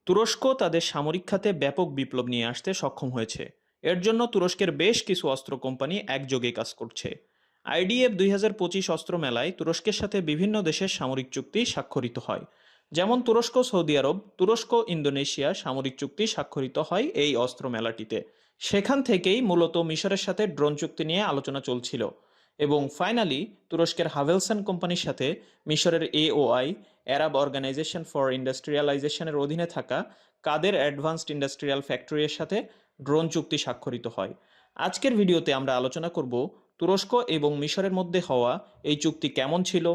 তুরস্ক তাদের সামরিক খাতে ব্যাপক বিপ্লব নিয়ে আসতে সক্ষম হয়েছে। এর জন্য তুরস্কের বেশ কিছু অস্ত্র কোম্পানি একযোগে কাজ করছে। আইডিএফ 2025 অস্ত্র মেলায় তুরস্কের সাথে বিভিন্ন দেশের সামরিক চুক্তি স্বাক্ষরিত হয়। যেমন তুরস্ক, সৌদি আরব, তুরস্ক, ইন্দোনেশিয়া সামরিক চুক্তি স্বাক্ষরিত হয় এই অস্ত্র মেলাটিতে। সেখান থেকেই মূলত মিশরের সাথে ড্রোন চুক্তি নিয়ে আলোচনা চলছিল এবং ফাইনালি তুরস্কের হাভেলসান কোম্পানির সাথে মিশরের এওআই, অ্যারাব অর্গানাইজেশন ফর ইন্ডাস্ট্রিয়ালাইজেশনের অধীনে থাকা কাদের অ্যাডভান্সড ইন্ডাস্ট্রিয়াল ফ্যাক্টরির সাথে ড্রোন চুক্তি স্বাক্ষরিত হয়। আজকের ভিডিওতে আমরা আলোচনা করব তুরস্ক এবং মিশরের মধ্যে হওয়া এই চুক্তি কেমন ছিল,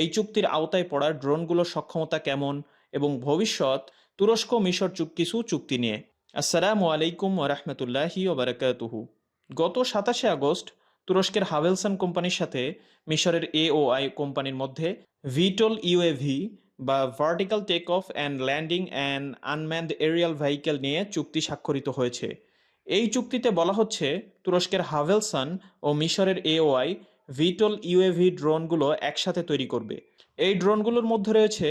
এই চুক্তির আওতায় পড়া ড্রোনগুলোর সক্ষমতা কেমন এবং ভবিষ্যৎ তুরস্ক মিশর কিছু চুক্তি নিয়ে। আসসালামু আলাইকুম ওয়া রাহমাতুল্লাহি ওয়া বারাকাতুহু। গত 27 আগস্ট তুরস্কের হাভেলসান কোম্পানির সাথে মিশরের এওআই কোম্পানির মধ্যে ভিটল ইউএভি বা vertical take off and landing and unmanned aerial vehicle নিয়ে চুক্তি স্বাক্ষরিত হয়েছে। এই চুক্তিতে বলা হচ্ছে তুরস্কের হাভেলসান ও মিশরের এওআই ভিটল ইউএভি ড্রোনগুলো একসাথে তৈরি করবে। এই ড্রোনগুলোর মধ্যে রয়েছে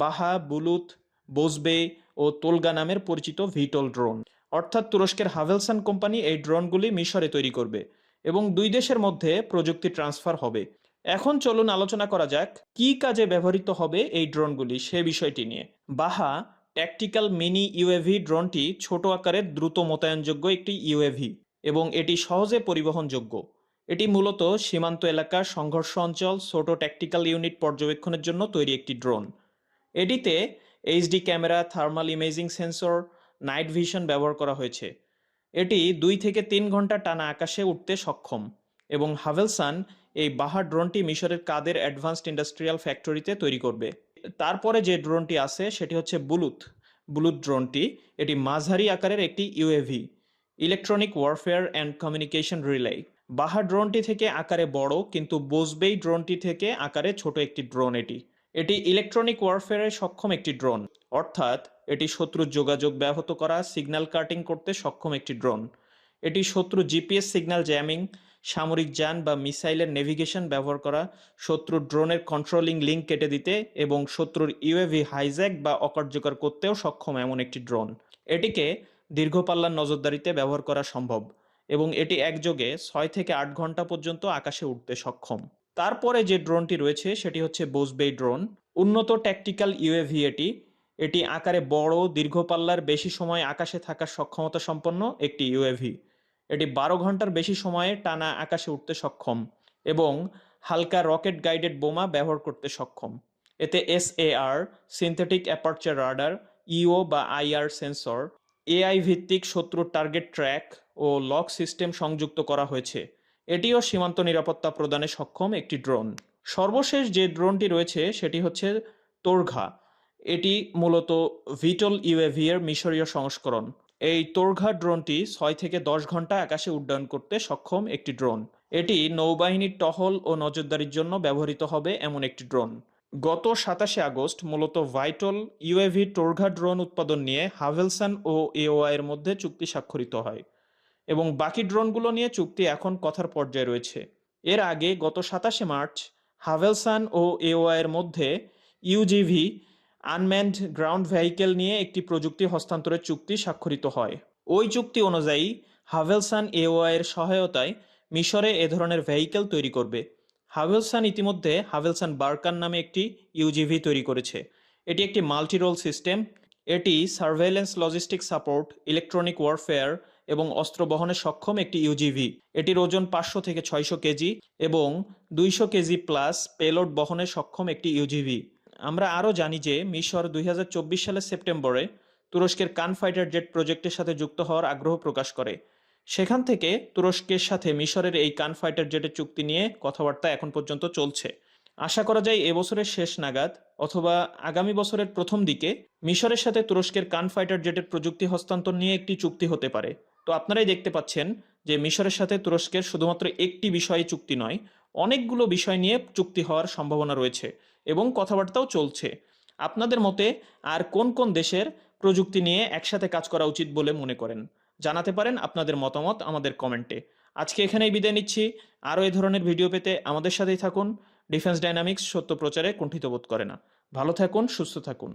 বাহা, বুলুত, বোজবে ও তোলগা নামের পরিচিত ভিটল ড্রোন। অর্থাৎ তুরস্কের হাভেলসান কোম্পানি এই ড্রোনগুলি মিশরে তৈরি করবে এবং দুই দেশের মধ্যে প্রযুক্তি ট্রান্সফার হবে। এখন চলুন আলোচনা করা যাক কি কাজে ব্যবহৃত হবে এই ড্রোনগুলি সে বিষয়টি নিয়ে। বাহা ট্যাকটিক্যাল মিনি ইউএভি ড্রোনটি ছোট আকারের দ্রুত মোতায়েনযোগ্য একটি ইউএভি এবং এটি সহজে পরিবহনযোগ্য। এটি মূলত সীমান্ত এলাকা, সংঘর্ষ অঞ্চল, ছোট ট্যাকটিক্যাল ইউনিট পর্যবেক্ষণের জন্য তৈরি একটি ড্রোন। এটিতে HD camera, thermal imaging sensor, night vision ব্যবহার করা হয়েছে। এটি 2 থেকে 3 ঘন্টা টানা আকাশে উঠতে সক্ষম এবং হাভেলসান এই বাহা ড্রোনটি মিশরের কাদের অ্যাডভান্সড ইন্ডাস্ট্রিয়াল ফ্যাক্টরিতে তৈরি করবে। তারপরে যে ড্রোনটি আছে সেটি হচ্ছে বুলুত। বুলুত ড্রোনটি এটি মাঝারি আকারের একটি UAV, electronic warfare and communication relay. বাহা ড্রোনটি থেকে আকারে বড় কিন্তু বোজবেই ড্রোনটি থেকে আকারে ছোট একটি ড্রোন। এটি ইলেকট্রনিক ওয়ারফেয়ারে সক্ষম একটি ড্রোন, অর্থাৎ এটি শত্রুর যোগাযোগ ব্যাহত করা, সিগন্যাল কাটিং করতে সক্ষম একটি ড্রোন। এটি শত্রু জিপিএস সিগন্যাল জ্যামিং, সামরিক যান বা মিসাইলের নেভিগেশন ব্যবহার করা, শত্রুর ড্রোনের কন্ট্রোলিং লিঙ্ক কেটে দিতে এবং শত্রুর ইউএভি হাইজ্যাক বা অকার্যকর করতেও সক্ষম এমন একটি ড্রোন। এটিকে দীর্ঘপাল্লার নজরদারিতে ব্যবহার করা সম্ভব এবং এটি একযোগে 6 থেকে 8 ঘন্টা পর্যন্ত আকাশে উঠতে সক্ষম। তারপরে যে ড্রোনটি রয়েছে সেটি হচ্ছে বোজবেই ড্রোন। উন্নত ট্যাকটিক্যাল ইউএভি এটি। এটি আকারে বড়, দীর্ঘপাল্লার, বেশি সময় আকাশে থাকার সক্ষমতা সম্পন্ন একটি ইউএভি। এটি 12 ঘন্টার বেশি সময়ে টানা আকাশে উঠতে সক্ষম এবং হালকা রকেট গাইডেড বোমা ব্যবহার করতে সক্ষম। এতে এসএআর, সিনথেটিক অ্যাপারচার রাডার, ইও বা আইআর সেন্সর, এআই ভিত্তিক শত্রুর টার্গেট ট্র্যাক ও লক সিস্টেম সংযুক্ত করা হয়েছে। এটিও সীমান্ত নিরাপত্তা প্রদানে সক্ষম একটি ড্রোন। সর্বশেষ যে ড্রোনটি রয়েছে সেটি হচ্ছে তোরঘা। এটি মূলত ভিটল ইউএভি এর মিশরীয় সংস্করণ। এই তোরঘা ড্রোনটি 6 থেকে 10 ঘন্টা আকাশে উড্ডয়ন করতে সক্ষম একটি ড্রোন। এটি নৌবাহিনীর টহল ও নজরদারির জন্য ব্যবহৃত হবে এমন একটি ড্রোন। গত 27 আগস্ট মূলত ভাইটল ইউএভি তোরঘা ড্রোন উৎপাদন নিয়ে হাভেলসান ও এওআই এর মধ্যে চুক্তি স্বাক্ষরিত হয় এবং বাকি ড্রোনগুলো নিয়ে চুক্তি এখন কথার পর্যায়ে রয়েছে। এর আগে গত 27 মার্চ হাভেলসান ও এওআই এর মধ্যে ইউজিভি আনম্যানড গ্রাউন্ড ভেহিকেল নিয়ে একটি প্রযুক্তি হস্তান্তরের চুক্তি স্বাক্ষরিত হয়। ওই চুক্তি অনুযায়ী হাভেলসান এওআই এর সহায়তায় মিশরে এ ধরনের ভেহিকেল তৈরি করবে। হাভেলসান ইতিমধ্যে হাভেলসান বারকান নামে একটি ইউজিভি তৈরি করেছে। এটি একটি মাল্টি রোল সিস্টেম। এটি surveillance, logistic support, electronic warfare এবং অস্ত্র বহনে সক্ষম একটি ইউজিভি। এটির ওজন 500 থেকে 600 কেজি এবং 200 কেজি প্লাস পেলোড বহনে সক্ষম একটি ইউজিভি। আমরা আরও জানি যে মিশর 2024 সালের সেপ্টেম্বরে তুরস্কের কান ফাইটার জেট প্রজেক্টের সাথে যুক্ত হওয়ার আগ্রহ প্রকাশ করে। সেখান থেকে তুরস্কের সাথে মিশরের এই কান ফাইটার জেটের চুক্তি নিয়ে কথাবার্তা এখন পর্যন্ত চলছে। আশা করা যায় এবছরের শেষ নাগাদ অথবা আগামী বছরের প্রথম দিকে মিশরের সাথে তুরস্কের কান ফাইটার জেটের প্রযুক্তি হস্তান্তর নিয়ে একটি চুক্তি হতে পারে। তো আপনারাই দেখতে পাচ্ছেন যে মিশরের সাথে তুরস্কের শুধুমাত্র একটি বিষয়ে চুক্তি নয়, অনেকগুলো বিষয় নিয়ে চুক্তি হওয়ার সম্ভাবনা রয়েছে এবং কথাবার্তাও চলছে। আপনাদের মতে আর কোন কোন দেশের প্রযুক্তি নিয়ে একসাথে কাজ করা উচিত বলে মনে করেন? জানাতে পারেন আপনাদের মতামত আমাদের কমেন্টে। আজকে এখানেই বিদায় নিচ্ছি। আরও এই ধরনের ভিডিও পেতে আমাদের সাথেই থাকুন। ডিফেন্স ডাইনামিক্স সত্য প্রচারে কুণ্ঠিত বোধ করে না। ভালো থাকুন, সুস্থ থাকুন।